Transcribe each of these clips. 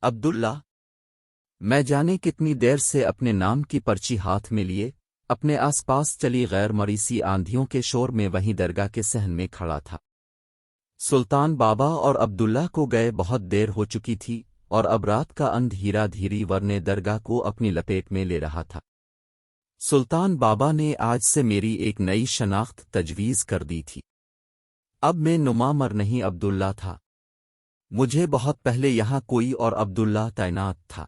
عبداللہ، میں جانے کتنی دیر سے اپنے نام کی پرچی ہاتھ میں لیے اپنے آس پاس چلی غیر مریسی آندھیوں کے شور میں وہیں درگاہ کے صحن میں کھڑا تھا۔ سلطان بابا اور عبداللہ کو گئے بہت دیر ہو چکی تھی اور اب رات کا اندھیرا دھیری ورنے درگاہ کو اپنی لپیٹ میں لے رہا تھا۔ سلطان بابا نے آج سے میری ایک نئی شناخت تجویز کر دی تھی۔ اب میں نمامر نہیں عبداللہ تھا۔ مجھے بہت پہلے یہاں کوئی اور عبداللہ تعینات تھا۔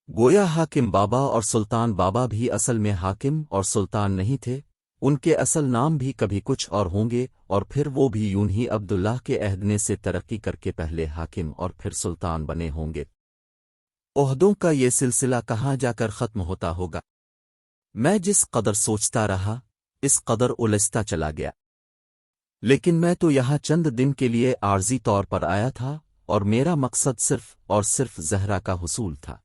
گویا حاکم بابا اور سلطان بابا بھی اصل میں حاکم اور سلطان نہیں تھے، ان کے اصل نام بھی کبھی کچھ اور ہوں گے، اور پھر وہ بھی یوں ہی عبداللہ کے عہدنے سے ترقی کر کے پہلے حاکم اور پھر سلطان بنے ہوں گے۔ عہدوں کا یہ سلسلہ کہاں جا کر ختم ہوتا ہوگا؟ میں جس قدر سوچتا رہا اس قدر الجھتا چلا گیا، لیکن میں تو یہاں چند دن کے لیے عارضی طور پر آیا تھا اور میرا مقصد صرف اور صرف زہرا کا حصول تھا۔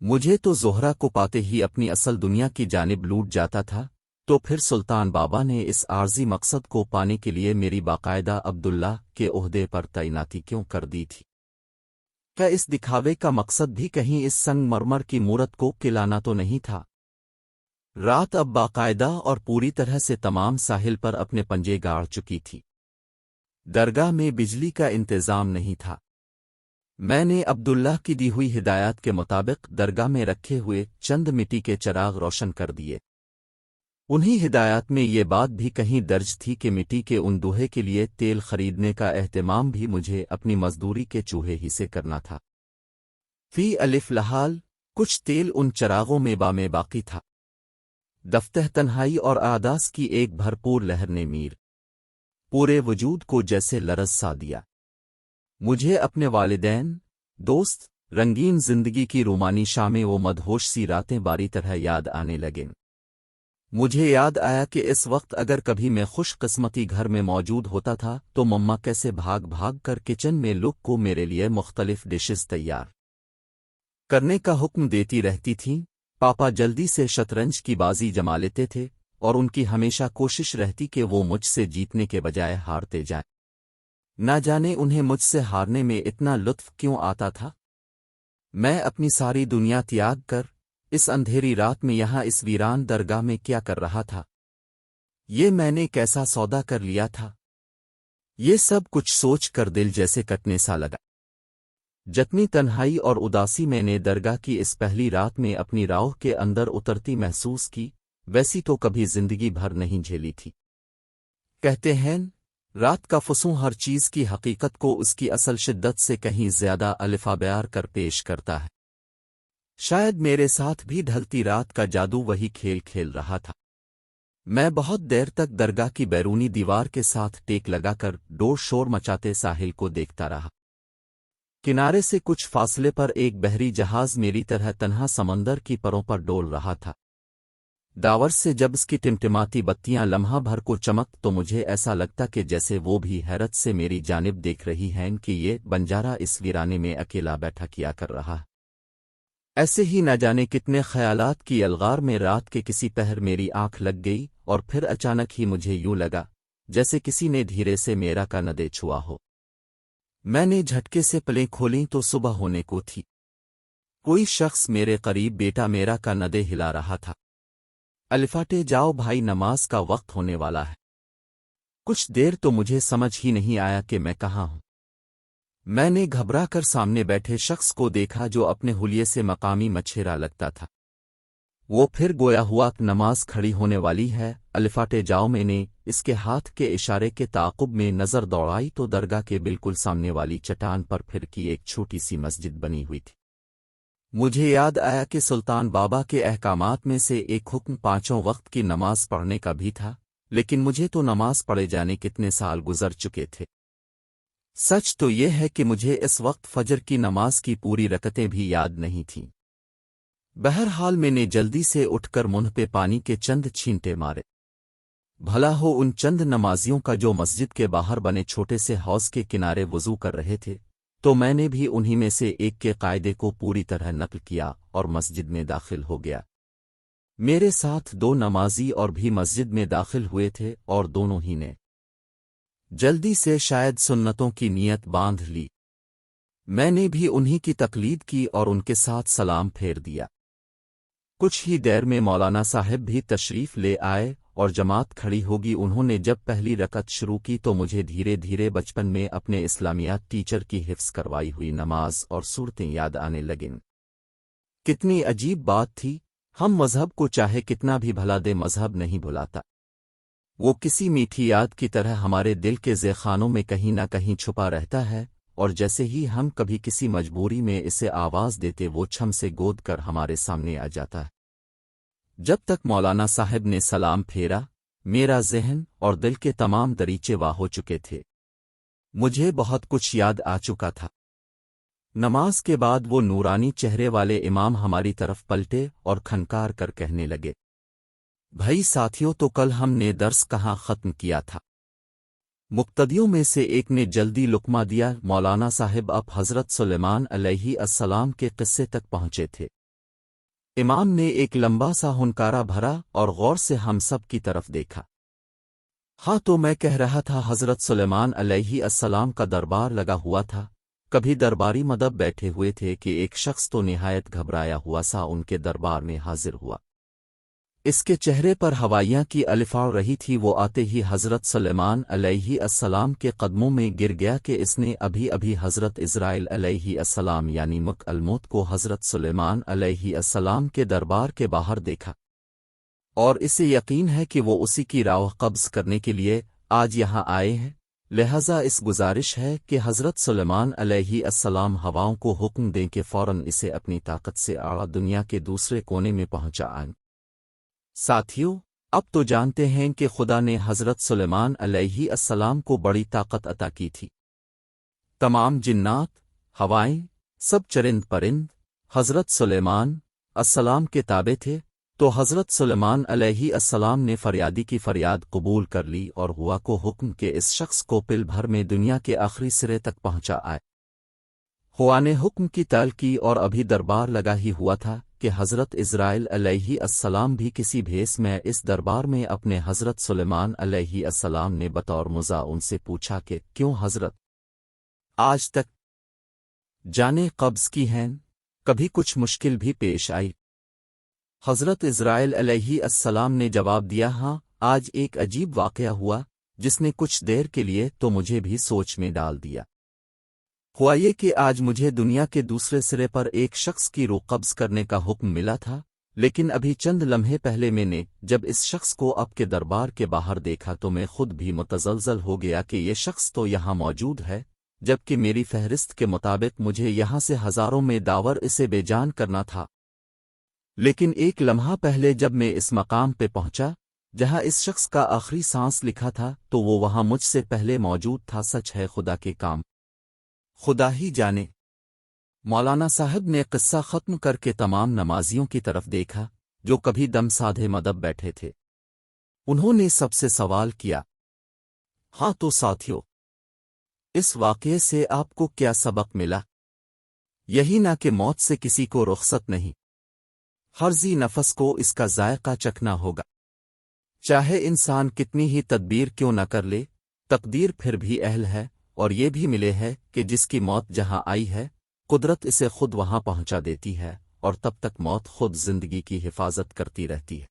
مجھے تو زہرا کو پاتے ہی اپنی اصل دنیا کی جانب لوٹ جاتا تھا، تو پھر سلطان بابا نے اس عارضی مقصد کو پانے کے لیے میری باقاعدہ عبداللہ کے عہدے پر تعیناتی کیوں کر دی تھی؟ کیا اس دکھاوے کا مقصد بھی کہیں اس سنگ مرمر کی مورت کو کلانا تو نہیں تھا؟ رات اب باقاعدہ اور پوری طرح سے تمام ساحل پر اپنے پنجے گاڑ چکی تھی۔ درگاہ میں بجلی کا انتظام نہیں تھا۔ میں نے عبداللہ کی دی ہوئی ہدایات کے مطابق درگاہ میں رکھے ہوئے چند مٹی کے چراغ روشن کر دیے۔ انہی ہدایات میں یہ بات بھی کہیں درج تھی کہ مٹی کے ان دوہے کے لیے تیل خریدنے کا اہتمام بھی مجھے اپنی مزدوری کے چوہے ہی سے کرنا تھا۔ فی الف لحال کچھ تیل ان چراغوں میں باقی تھا۔ دفتہ تنہائی اور اعداس کی ایک بھرپور لہر نے پورے وجود کو جیسے لرز سا دیا۔ مجھے اپنے والدین، دوست، رنگین زندگی کی رومانی شامیں وہ مدہوش سی راتیں باری طرح یاد آنے لگیں۔ مجھے یاد آیا کہ اس وقت اگر کبھی میں خوش قسمتی گھر میں موجود ہوتا تھا تو مما کیسے بھاگ بھاگ کر کچن میں لک کو میرے لیے مختلف ڈشز تیار کرنے کا حکم دیتی رہتی تھیں۔ پاپا جلدی سے شطرنج کی بازی جما لیتے تھے اور ان کی ہمیشہ کوشش رہتی کہ وہ مجھ سے جیتنے کے بجائے ہارتے جائیں۔ نہ جانے انہیں مجھ سے ہارنے میں اتنا لطف کیوں آتا تھا۔ میں اپنی ساری دنیا تیاگ کر اس اندھیری رات میں یہاں اس ویران درگاہ میں کیا کر رہا تھا؟ یہ میں نے کیسا سودا کر لیا تھا؟ یہ سب کچھ سوچ کر دل جیسے کٹنے سا لگا۔ جتنی تنہائی اور اداسی میں نے درگاہ کی اس پہلی رات میں اپنی راہ کے اندر اترتی محسوس کی، ویسی تو کبھی زندگی بھر نہیں جھیلی تھی۔ کہتے ہیں رات کا فسوں ہر چیز کی حقیقت کو اس کی اصل شدت سے کہیں زیادہ الفا بیار کر پیش کرتا ہے۔ شاید میرے ساتھ بھی ڈھلتی رات کا جادو وہی کھیل کھیل رہا تھا۔ میں بہت دیر تک درگاہ کی بیرونی دیوار کے ساتھ ٹیک لگا کر ڈور شور مچاتے ساحل کو دیکھتا رہا۔ کنارے سے کچھ فاصلے پر ایک بحری جہاز میری طرح تنہا سمندر کی پروں پر ڈول رہا تھا۔ داور سے جب اس کی ٹمٹماتی بتیاں لمحہ بھر کو چمک تو مجھے ایسا لگتا کہ جیسے وہ بھی حیرت سے میری جانب دیکھ رہی ہیں کہ یہ بنجارہ اس ویرانے میں اکیلا بیٹھا کیا کر رہا ہے۔ ایسے ہی نہ جانے کتنے خیالات کی الغار میں رات کے کسی پہر میری آنکھ لگ گئی اور پھر اچانک ہی مجھے یوں لگا جیسے کسی نے دھیرے سے میرا کندھے چھوا ہو۔ میں نے جھٹکے سے پلیں کھولیں تو صبح ہونے کو تھی۔ کوئی شخص میرے قریب بیٹا میرا کندھے ہلا رہا تھا۔ الفاٹے جاؤ بھائی، نماز کا وقت ہونے والا ہے۔ کچھ دیر تو مجھے سمجھ ہی نہیں آیا کہ میں کہاں ہوں۔ میں نے گھبرا کر سامنے بیٹھے شخص کو دیکھا جو اپنے حلیے سے مقامی مچھیرا لگتا تھا۔ وہ پھر گویا ہوا کہ نماز کھڑی ہونے والی ہے۔ الفاٹے جاؤ، میں نے اس کے ہاتھ کے اشارے کے تعاقب میں نظر دوڑائی تو درگاہ کے بالکل سامنے والی چٹان پر پھر کی ایک چھوٹی سی مسجد بنی ہوئی تھی۔ مجھے یاد آیا کہ سلطان بابا کے احکامات میں سے ایک حکم 5 وقت کی نماز پڑھنے کا بھی تھا، لیکن مجھے تو نماز پڑھے جانے کتنے سال گزر چکے تھے۔ سچ تو یہ ہے کہ مجھے اس وقت فجر کی نماز کی پوری رکعتیں بھی یاد نہیں تھیں۔ بہرحال میں نے جلدی سے اٹھ کر منہ پہ پانی کے چند چھینٹے مارے۔ بھلا ہو ان چند نمازیوں کا جو مسجد کے باہر بنے چھوٹے سے حوض کے کنارے وضو کر رہے تھے، تو میں نے بھی انہی میں سے ایک کے قاعدے کو پوری طرح نقل کیا اور مسجد میں داخل ہو گیا۔ میرے ساتھ 2 نمازی اور بھی مسجد میں داخل ہوئے تھے اور دونوں ہی نے جلدی سے شاید سنتوں کی نیت باندھ لی۔ میں نے بھی انہی کی تقلید کی اور ان کے ساتھ سلام پھیر دیا۔ کچھ ہی دیر میں مولانا صاحب بھی تشریف لے آئے اور جماعت کھڑی ہوگی۔ انہوں نے جب پہلی رکعت شروع کی تو مجھے دھیرے دھیرے بچپن میں اپنے اسلامیات ٹیچر کی حفظ کروائی ہوئی نماز اور صورتیں یاد آنے لگیں۔ کتنی عجیب بات تھی، ہم مذہب کو چاہے کتنا بھی بھلا دے مذہب نہیں بھلاتا، وہ کسی میٹھی یاد کی طرح ہمارے دل کے ذیخانوں میں کہیں نہ کہیں چھپا رہتا ہے، اور جیسے ہی ہم کبھی کسی مجبوری میں اسے آواز دیتے وہ چھم سے گود کر ہمارے سامنے آ جاتا ہے۔ جب تک مولانا صاحب نے سلام پھیرا، میرا ذہن اور دل کے تمام دریچے واہ ہو چکے تھے، مجھے بہت کچھ یاد آ چکا تھا۔ نماز کے بعد وہ نورانی چہرے والے امام ہماری طرف پلٹے اور کھنکار کر کہنے لگے، بھائی ساتھیوں، تو کل ہم نے درس کہاں ختم کیا تھا؟ مقتدیوں میں سے ایک نے جلدی لقمہ دیا۔ مولانا صاحب اب حضرت سلیمان علیہ السلام کے قصے تک پہنچے تھے۔ امام نے ایک لمبا سا ہنکارا بھرا اور غور سے ہم سب کی طرف دیکھا۔ ہاں، تو میں کہہ رہا تھا حضرت سلیمان علیہ السلام کا دربار لگا ہوا تھا، کبھی درباری مدب بیٹھے ہوئے تھے کہ ایک شخص تو نہایت گھبرایا ہوا سا ان کے دربار میں حاضر ہوا۔ اس کے چہرے پر ہوائیاں کی الفاع رہی تھی۔ وہ آتے ہی حضرت سلیمان علیہ السلام کے قدموں میں گر گیا کہ اس نے ابھی ابھی حضرت اسرائیل علیہ السلام یعنی ملک الموت کو حضرت سلیمان علیہ السلام کے دربار کے باہر دیکھا، اور اسے یقین ہے کہ وہ اسی کی راہ قبض کرنے کے لیے آج یہاں آئے ہیں۔ لہذا اس گزارش ہے کہ حضرت سلیمان علیہ السلام ہواؤں کو حکم دیں کہ فوراً اسے اپنی طاقت سے اعلیٰ دنیا کے دوسرے کونے میں پہنچا آئیں۔ ساتھیوں، اب تو جانتے ہیں کہ خدا نے حضرت سلیمان علیہ السلام کو بڑی طاقت عطا کی تھی۔ تمام جنات، ہوائیں، سب چرند پرند حضرت سلیمان السلام کے تابع تھے، تو حضرت سلیمان علیہ السلام نے فریادی کی فریاد قبول کر لی اور ہوا کو حکم کہ اس شخص کو پل بھر میں دنیا کے آخری سرے تک پہنچا آئے۔ ہوا نے حکم کی تال کی اور ابھی دربار لگا ہی ہوا تھا کہ حضرت اسرائیل علیہ السلام بھی کسی بھیس میں اس دربار میں اپنے حضرت سلیمان علیہ السلام نے بطور مزاح ان سے پوچھا کہ کیوں حضرت آج تک جانے قبض کی ہیں، کبھی کچھ مشکل بھی پیش آئی؟ حضرت اسرائیل علیہ السلام نے جواب دیا، ہاں، آج ایک عجیب واقعہ ہوا جس نے کچھ دیر کے لیے تو مجھے بھی سوچ میں ڈال دیا۔ ہوا یہ کہ آج مجھے دنیا کے دوسرے سرے پر ایک شخص کی روح قبض کرنے کا حکم ملا تھا، لیکن ابھی چند لمحے پہلے میں نے جب اس شخص کو آپ کے دربار کے باہر دیکھا تو میں خود بھی متزلزل ہو گیا کہ یہ شخص تو یہاں موجود ہے، جبکہ میری فہرست کے مطابق مجھے یہاں سے ہزاروں میں داور اسے بے جان کرنا تھا۔ لیکن ایک لمحہ پہلے جب میں اس مقام پہ پہنچا جہاں اس شخص کا آخری سانس لکھا تھا تو وہ وہاں مجھ سے پہلے موجود تھا۔ سچ ہے، خدا کے کام خدا ہی جانے۔ مولانا صاحب نے قصہ ختم کر کے تمام نمازیوں کی طرف دیکھا جو کبھی دم سادھے مدب بیٹھے تھے۔ انہوں نے سب سے سوال کیا، ہاں تو ساتھیوں، اس واقعے سے آپ کو کیا سبق ملا؟ یہی نہ کہ موت سے کسی کو رخصت نہیں، ہر ذی نفس کو اس کا ذائقہ چکھنا ہوگا، چاہے انسان کتنی ہی تدبیر کیوں نہ کر لے، تقدیر پھر بھی اہل ہے۔ اور یہ بھی ملے ہے کہ جس کی موت جہاں آئی ہے قدرت اسے خود وہاں پہنچا دیتی ہے، اور تب تک موت خود زندگی کی حفاظت کرتی رہتی ہے۔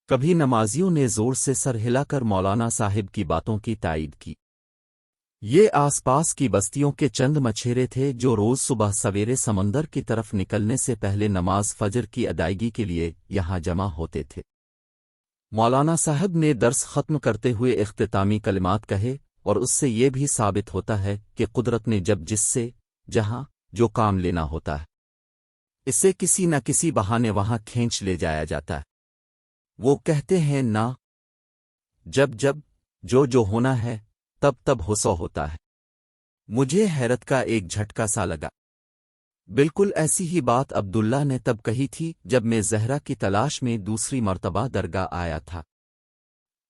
کبھی نمازیوں نے زور سے سر ہلا کر مولانا صاحب کی باتوں کی تائید کی۔ یہ آس پاس کی بستیوں کے چند مچھیرے تھے جو روز صبح سویرے سمندر کی طرف نکلنے سے پہلے نماز فجر کی ادائیگی کے لیے یہاں جمع ہوتے تھے۔ مولانا صاحب نے درس ختم کرتے ہوئے اختتامی کلمات کہے، اور اس سے یہ بھی ثابت ہوتا ہے کہ قدرت نے جب جس سے جہاں جو کام لینا ہوتا ہے اسے کسی نہ کسی بہانے وہاں کھینچ لے جایا جاتا ہے۔ وہ کہتے ہیں نا، جب جب جو ہونا ہے تب تب ہو سو ہوتا ہے۔ مجھے حیرت کا ایک جھٹکا سا لگا۔ بالکل ایسی ہی بات عبداللہ نے تب کہی تھی جب میں زہرا کی تلاش میں دوسری مرتبہ درگاہ آیا تھا۔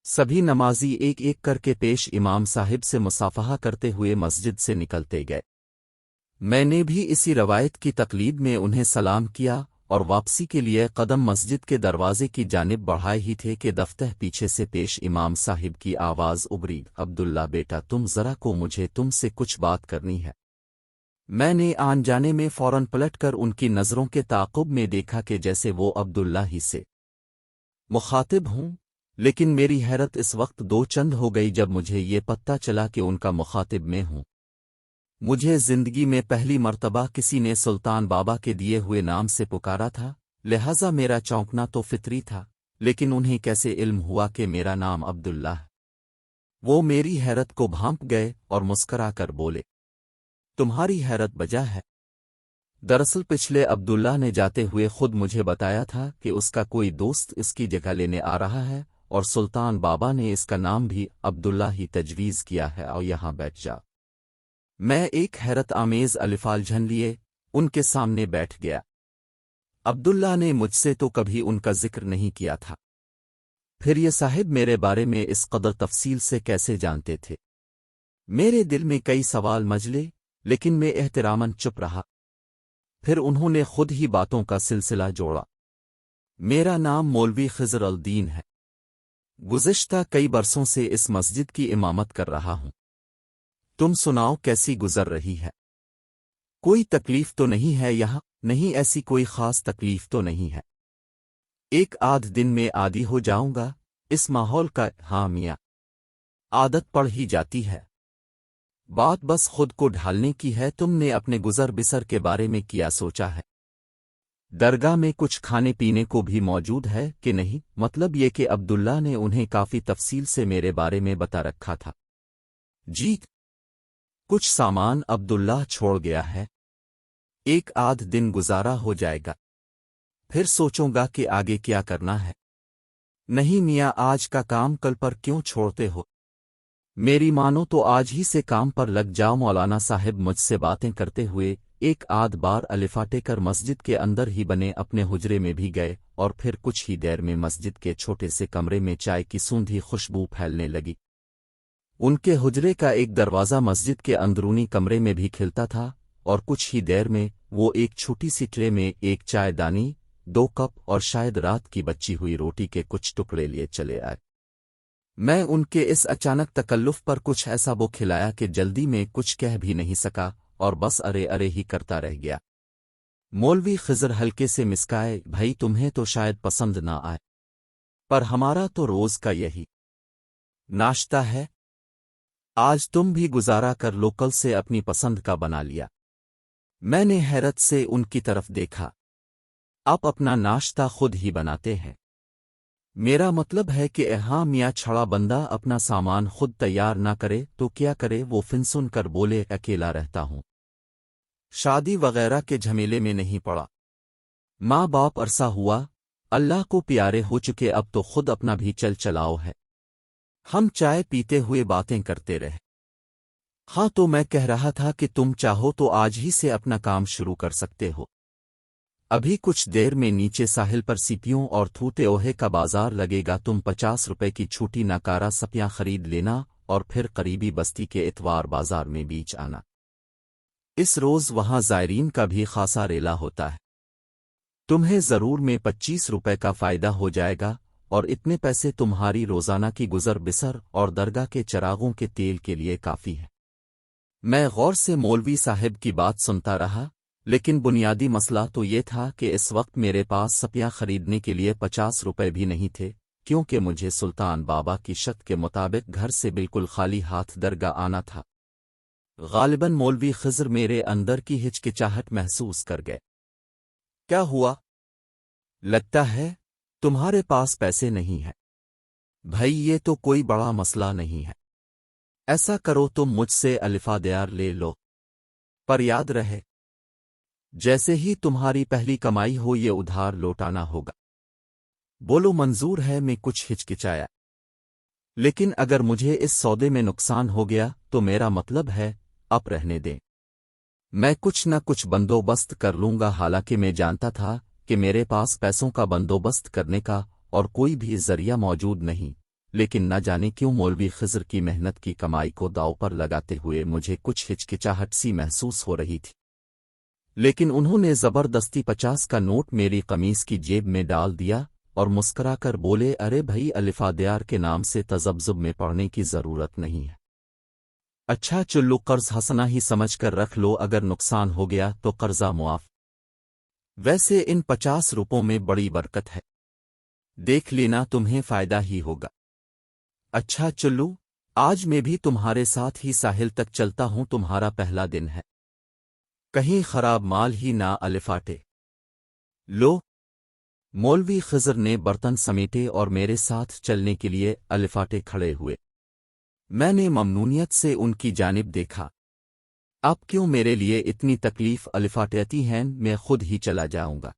سبھی نمازی ایک ایک کر کے پیش امام صاحب سے مصافحہ کرتے ہوئے مسجد سے نکلتے گئے۔ میں نے بھی اسی روایت کی تقلید میں انہیں سلام کیا اور واپسی کے لیے قدم مسجد کے دروازے کی جانب بڑھائے ہی تھے کہ دفتہ پیچھے سے پیش امام صاحب کی آواز ابری، عبداللہ بیٹا، تم ذرا کو مجھے تم سے کچھ بات کرنی ہے۔ میں نے آن جانے میں فوراً پلٹ کر ان کی نظروں کے تعاقب میں دیکھا کہ جیسے وہ عبداللہ ہی سے مخاطب ہوں، لیکن میری حیرت اس وقت دو چند ہو گئی جب مجھے یہ پتہ چلا کہ ان کا مخاطب میں ہوں۔ مجھے زندگی میں پہلی مرتبہ کسی نے سلطان بابا کے دیے ہوئے نام سے پکارا تھا، لہذا میرا چونکنا تو فطری تھا، لیکن انہیں کیسے علم ہوا کہ میرا نام عبداللہ ہے؟ وہ میری حیرت کو بھانپ گئے اور مسکرا کر بولے، تمہاری حیرت بجا ہے۔ دراصل پچھلے عبداللہ نے جاتے ہوئے خود مجھے بتایا تھا کہ اس کا کوئی دوست اس کی جگہ لینے آ رہا ہے، اور سلطان بابا نے اس کا نام بھی عبداللہ ہی تجویز کیا ہے، اور یہاں بیٹھ جا۔ میں ایک حیرت آمیز الفال جھن لیے ان کے سامنے بیٹھ گیا۔ عبداللہ نے مجھ سے تو کبھی ان کا ذکر نہیں کیا تھا، پھر یہ صاحب میرے بارے میں اس قدر تفصیل سے کیسے جانتے تھے؟ میرے دل میں کئی سوال مچلے، لیکن میں احتراماً چپ رہا۔ پھر انہوں نے خود ہی باتوں کا سلسلہ جوڑا۔ میرا نام مولوی خضر الدین ہے، گزشتہ کئی برسوں سے اس مسجد کی امامت کر رہا ہوں۔ تم سناؤ کیسی گزر رہی ہے؟ کوئی تکلیف تو نہیں ہے یہاں؟ نہیں، ایسی کوئی خاص تکلیف تو نہیں ہے، ایک آدھ دن میں عادی ہو جاؤں گا اس ماحول کا۔ ہاں میاں، عادت پڑ ہی جاتی ہے، بات بس خود کو ڈھالنے کی ہے۔ تم نے اپنے گزر بسر کے بارے میں کیا سوچا ہے؟ درگاہ میں کچھ کھانے پینے کو بھی موجود ہے کہ نہیں؟ مطلب یہ کہ عبداللہ نے انہیں کافی تفصیل سے میرے بارے میں بتا رکھا تھا۔ جی، کچھ سامان عبداللہ چھوڑ گیا ہے، ایک آدھ دن گزارا ہو جائے گا، پھر سوچوں گا کہ آگے کیا کرنا ہے۔ نہیں میاں، آج کا کام کل پر کیوں چھوڑتے ہو؟ میری مانو تو آج ہی سے کام پر لگ جاؤ۔ مولانا صاحب مجھ سے باتیں کرتے ہوئے ایک آدھ بار الفاٹے کر مسجد کے اندر ہی بنے اپنے حجرے میں بھی گئے، اور پھر کچھ ہی دیر میں مسجد کے چھوٹے سے کمرے میں چائے کی سوندھی خوشبو پھیلنے لگی۔ ان کے حجرے کا ایک دروازہ مسجد کے اندرونی کمرے میں بھی کھلتا تھا، اور کچھ ہی دیر میں وہ ایک چھوٹی سی ٹرے میں ایک چائے دانی، 2 کپ اور شاید رات کی بچی ہوئی روٹی کے کچھ ٹکڑے لیے چلے آئے۔ میں ان کے اس اچانک تکلف پر کچھ ایسا وہ کھلایا کہ جلدی میں کچھ کہہ بھی نہیں سکا، اور بس ارے ارے ہی کرتا رہ گیا۔ مولوی خضر ہلکے سے مسکائے، بھائی تمہیں تو شاید پسند نہ آئے، پر ہمارا تو روز کا یہی ناشتہ ہے، آج تم بھی گزارا کر لو، کل سے اپنی پسند کا بنا لیا۔ میں نے حیرت سے ان کی طرف دیکھا۔ آپ اپنا ناشتہ خود ہی بناتے ہیں؟ میرا مطلب ہے کہ ہاں میاں، چھڑا بندہ اپنا سامان خود تیار نہ کرے تو کیا کرے؟ وہ فن سن کر بولے، اکیلا رہتا ہوں، شادی وغیرہ کے جھمیلے میں نہیں پڑا، ماں باپ عرصہ ہوا اللہ کو پیارے ہو چکے، اب تو خود اپنا بھی چل چلاؤ ہے۔ ہم چائے پیتے ہوئے باتیں کرتے رہے۔ ہاں تو میں کہہ رہا تھا کہ تم چاہو تو آج ہی سے اپنا کام شروع کر سکتے ہو، ابھی کچھ دیر میں نیچے ساحل پر سیپیوں اور تھوتے اوہے کا بازار لگے گا، تم 50 روپے کی چھوٹی ناکارہ سپیاں خرید لینا اور پھر قریبی بستی کے اتوار بازار میں بیچ آنا۔ اس روز وہاں زائرین کا بھی خاصا ریلا ہوتا ہے، تمہیں ضرور میں 25 روپے کا فائدہ ہو جائے گا، اور اتنے پیسے تمہاری روزانہ کی گزر بسر اور درگاہ کے چراغوں کے تیل کے لیے کافی ہے۔ میں غور سے مولوی صاحب کی بات سنتا رہا، لیکن بنیادی مسئلہ تو یہ تھا کہ اس وقت میرے پاس سپیاں خریدنے کے لیے 50 روپے بھی نہیں تھے، کیونکہ مجھے سلطان بابا کی شرط کے مطابق گھر سے بالکل خالی ہاتھ درگاہ آنا تھا۔ غالباً مولوی خضر میرے اندر کی ہچکچاہٹ محسوس کر گئے۔ کیا ہوا؟ لگتا ہے تمہارے پاس پیسے نہیں ہیں؟ بھائی یہ تو کوئی بڑا مسئلہ نہیں ہے، ایسا کرو تم مجھ سے الفا دیار لے لو، پر یاد رہے جیسے ہی تمہاری پہلی کمائی ہو یہ ادھار لوٹانا ہوگا۔ بولو منظور ہے؟ میں کچھ ہچکچایا، لیکن اگر مجھے اس سودے میں نقصان ہو گیا تو میرا مطلب ہے اب رہنے دیں، میں کچھ نہ کچھ بندوبست کر لوں گا۔ حالانکہ میں جانتا تھا کہ میرے پاس پیسوں کا بندوبست کرنے کا اور کوئی بھی ذریعہ موجود نہیں، لیکن نہ جانے کیوں مولوی خضر کی محنت کی کمائی کو داؤ پر لگاتے ہوئے مجھے کچھ ہچکچاہٹ سی محسوس ہو رہی تھی۔ لیکن انہوں نے زبردستی 50 کا نوٹ میری قمیص کی جیب میں ڈال دیا اور مسکرا کر بولے، ارے بھائی الفا دیار کے نام سے تذبذب میں پڑنے کی ضرورت نہیں ہے، اچھا چلو، قرض حسنا ہی سمجھ کر رکھ لو، اگر نقصان ہو گیا تو قرضہ معاف۔ ویسے ان 50 روپوں میں بڑی برکت ہے، دیکھ لینا تمہیں فائدہ ہی ہوگا۔ اچھا چلو، آج میں بھی تمہارے ساتھ ہی ساحل تک چلتا ہوں، تمہارا پہلا دن ہے، کہیں خراب مال ہی نہ الفاٹے۔ لو، مولوی خضر نے برتن سمیٹے اور میرے ساتھ چلنے کے لیے الفاٹے کھڑے ہوئے۔ میں نے ممنونیت سے ان کی جانب دیکھا۔ اب کیوں میرے لیے اتنی تکلیف الفاٹیتی ہیں، میں خود ہی چلا جاؤں گا۔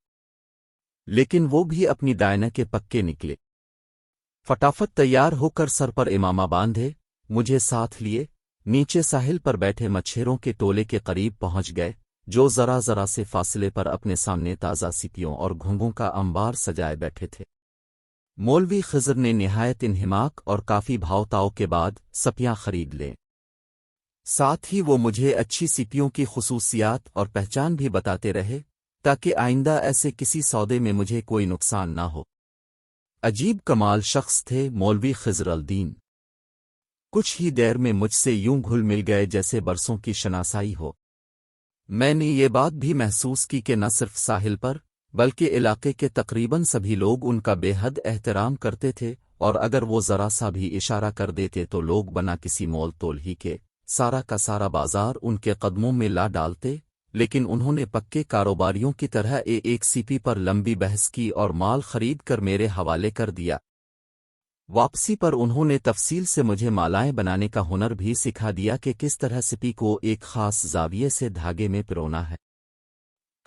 لیکن وہ بھی اپنی دائنا کے پکے نکلے۔ فٹافٹ تیار ہو کر سر پر امامہ باندھے، مجھے ساتھ لیے نیچے ساحل پر بیٹھے مچھیروں کے ٹولے کے قریب پہنچ گئے، جو ذرا ذرا سے فاصلے پر اپنے سامنے تازہ سیپیوں اور گھونگوں کا انبار سجائے بیٹھے تھے۔ مولوی خضر نے نہایت انہماک اور کافی بھاؤتاؤ کے بعد سپیاں خرید لیں۔ ساتھ ہی وہ مجھے اچھی سیپیوں کی خصوصیات اور پہچان بھی بتاتے رہے، تاکہ آئندہ ایسے کسی سودے میں مجھے کوئی نقصان نہ ہو۔ عجیب کمال شخص تھے مولوی خضر الدین۔ کچھ ہی دیر میں مجھ سے یوں گھل مل گئے جیسے برسوں کی شناسائی ہو۔ میں نے یہ بات بھی محسوس کی کہ نہ صرف ساحل پر بلکہ علاقے کے تقریباً سبھی لوگ ان کا بے حد احترام کرتے تھے، اور اگر وہ ذرا سا بھی اشارہ کر دیتے تو لوگ بنا کسی مول تول ہی کے سارا کا سارا بازار ان کے قدموں میں لا ڈالتے۔ لیکن انہوں نے پکے کاروباریوں کی طرح ایک سیپی پر لمبی بحث کی اور مال خرید کر میرے حوالے کر دیا۔ واپسی پر انہوں نے تفصیل سے مجھے مالائیں بنانے کا ہنر بھی سکھا دیا کہ کس طرح سپی کو ایک خاص زاویے سے دھاگے میں پرونا ہے۔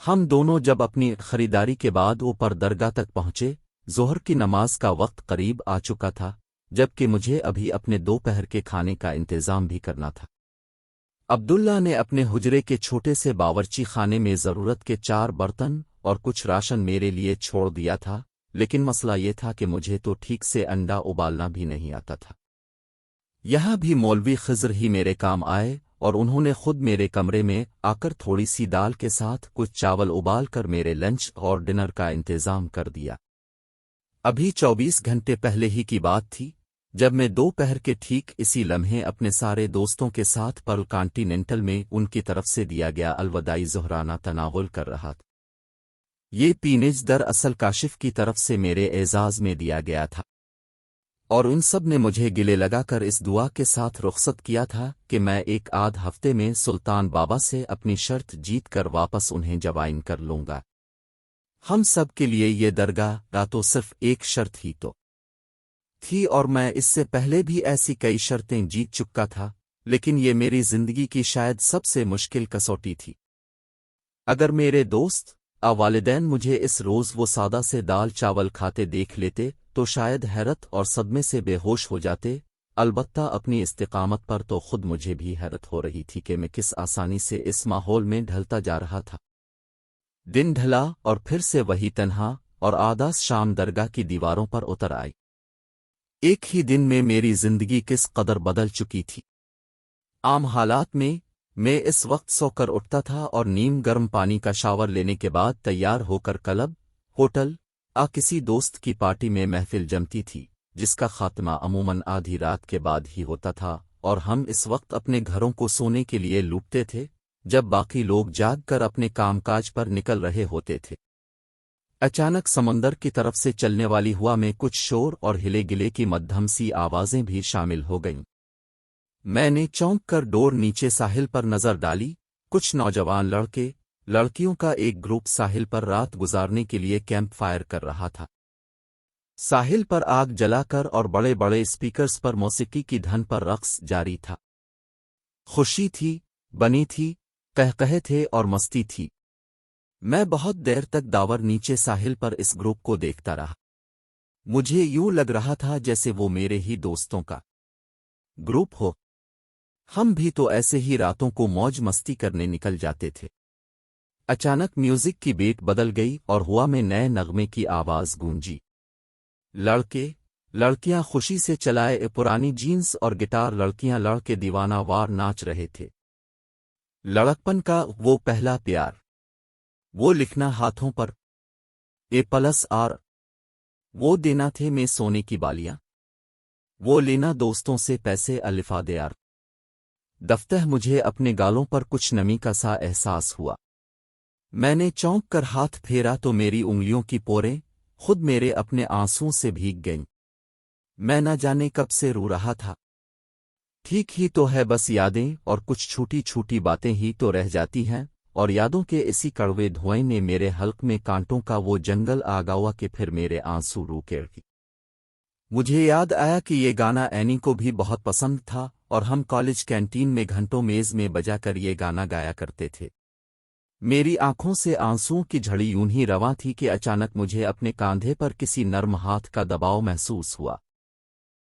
ہم دونوں جب اپنی خریداری کے بعد اوپر درگاہ تک پہنچے، ظہر کی نماز کا وقت قریب آ چکا تھا، جبکہ مجھے ابھی اپنے دوپہر کے کھانے کا انتظام بھی کرنا تھا۔ عبداللہ نے اپنے حجرے کے چھوٹے سے باورچی خانے میں ضرورت کے 4 برتن اور کچھ راشن میرے لیے چھوڑ دیا تھا، لیکن مسئلہ یہ تھا کہ مجھے تو ٹھیک سے انڈا ابالنا بھی نہیں آتا تھا۔ یہاں بھی مولوی خضر ہی میرے کام آئے، اور انہوں نے خود میرے کمرے میں آ کر تھوڑی سی دال کے ساتھ کچھ چاول ابال کر میرے لنچ اور ڈنر کا انتظام کر دیا۔ ابھی 24 گھنٹے پہلے ہی کی بات تھی جب میں دوپہر کے ٹھیک اسی لمحے اپنے سارے دوستوں کے ساتھ پرل کانٹیننٹل میں ان کی طرف سے دیا گیا الوداعی ظہرانہ تناول کر رہا تھا۔ یہ پینیج دراصل کاشف کی طرف سے میرے اعزاز میں دیا گیا تھا، اور ان سب نے مجھے گلے لگا کر اس دعا کے ساتھ رخصت کیا تھا کہ میں ایک آدھ ہفتے میں سلطان بابا سے اپنی شرط جیت کر واپس انہیں جوائن کر لوں گا۔ ہم سب کے لیے یہ درگاہ تو صرف ایک شرط ہی تو تھی، اور میں اس سے پہلے بھی ایسی کئی شرطیں جیت چکا تھا، لیکن یہ میری زندگی کی شاید سب سے مشکل کسوٹی تھی۔ اگر میرے دوست والدین مجھے اس روز وہ سادہ سے دال چاول کھاتے دیکھ لیتے تو شاید حیرت اور صدمے سے بے ہوش ہو جاتے۔ البتہ اپنی استقامت پر تو خود مجھے بھی حیرت ہو رہی تھی کہ میں کس آسانی سے اس ماحول میں ڈھلتا جا رہا تھا۔ دن ڈھلا اور پھر سے وہی تنہا اور آداس شام درگاہ کی دیواروں پر اتر آئی۔ ایک ہی دن میں میری زندگی کس قدر بدل چکی تھی۔ عام حالات میں اس وقت سو کر اٹھتا تھا اور نیم گرم پانی کا شاور لینے کے بعد تیار ہو کر کلب، ہوٹل کسی دوست کی پارٹی میں محفل جمتی تھی، جس کا خاتمہ عموماً آدھی رات کے بعد ہی ہوتا تھا، اور ہم اس وقت اپنے گھروں کو سونے کے لیے لوٹتے تھے جب باقی لوگ جاگ کر اپنے کام کاج پر نکل رہے ہوتے تھے۔ اچانک سمندر کی طرف سے چلنے والی ہوا میں کچھ شور اور ہلے گلے کی مدھم سی آوازیں بھی شامل ہو گئیں۔ میں نے چونک کر ڈور نیچے ساحل پر نظر ڈالی۔ کچھ نوجوان لڑکے لڑکیوں کا ایک گروپ ساحل پر رات گزارنے کے لیے کیمپ فائر کر رہا تھا۔ ساحل پر آگ جلا کر اور بڑے بڑے اسپیکرز پر موسیقی کی دھن پر رقص جاری تھا۔ خوشی تھی، بنی تھی، قہقہے تھے اور مستی تھی۔ میں بہت دیر تک داور نیچے ساحل پر اس گروپ کو دیکھتا رہا۔ مجھے یوں لگ رہا تھا جیسے وہ میرے ہی دوستوں کا گروپ ہو۔ ہم بھی تو ایسے ہی راتوں کو موج مستی کرنے نکل جاتے تھے۔ اچانک میوزک کی بیٹ بدل گئی اور ہوا میں نئے نغمے کی آواز گونجی۔ لڑکے لڑکیاں خوشی سے چلائے پرانی جینز اور گٹار، لڑکیاں لڑکے دیوانہ وار ناچ رہے تھے۔ لڑکپن کا وہ پہلا پیار، وہ لکھنا ہاتھوں پر A+R، وہ دینا تھے میں سونے کی بالیاں، وہ لینا دوستوں سے پیسے الفا دیار۔ دفتہ مجھے اپنے گالوں پر کچھ نمی کا سا احساس ہوا۔ میں نے چونک کر ہاتھ پھیرا تو میری انگلیوں کی پوریں خود میرے اپنے آنسوؤں سے بھیگ گئیں۔ میں نہ جانے کب سے رو رہا تھا۔ ٹھیک ہی تو ہے، بس یادیں اور کچھ چھوٹی چھوٹی باتیں ہی تو رہ جاتی ہیں، اور یادوں کے اسی کڑوے دھوئیں نے میرے حلق میں کانٹوں کا وہ جنگل آگا ہوا کہ پھر میرے آنسو روکے رہی۔ مجھے یاد آیا کہ یہ گانا اینی کو بھی بہت پسند تھا، اور ہم کالج کینٹین میں گھنٹوں میز میں بجا کر یہ گانا گایا کرتے تھے۔ میری آنکھوں سے آنسوؤں کی جھڑی یوں ہی رواں تھی کہ اچانک مجھے اپنے کاندھے پر کسی نرم ہاتھ کا دباؤ محسوس ہوا۔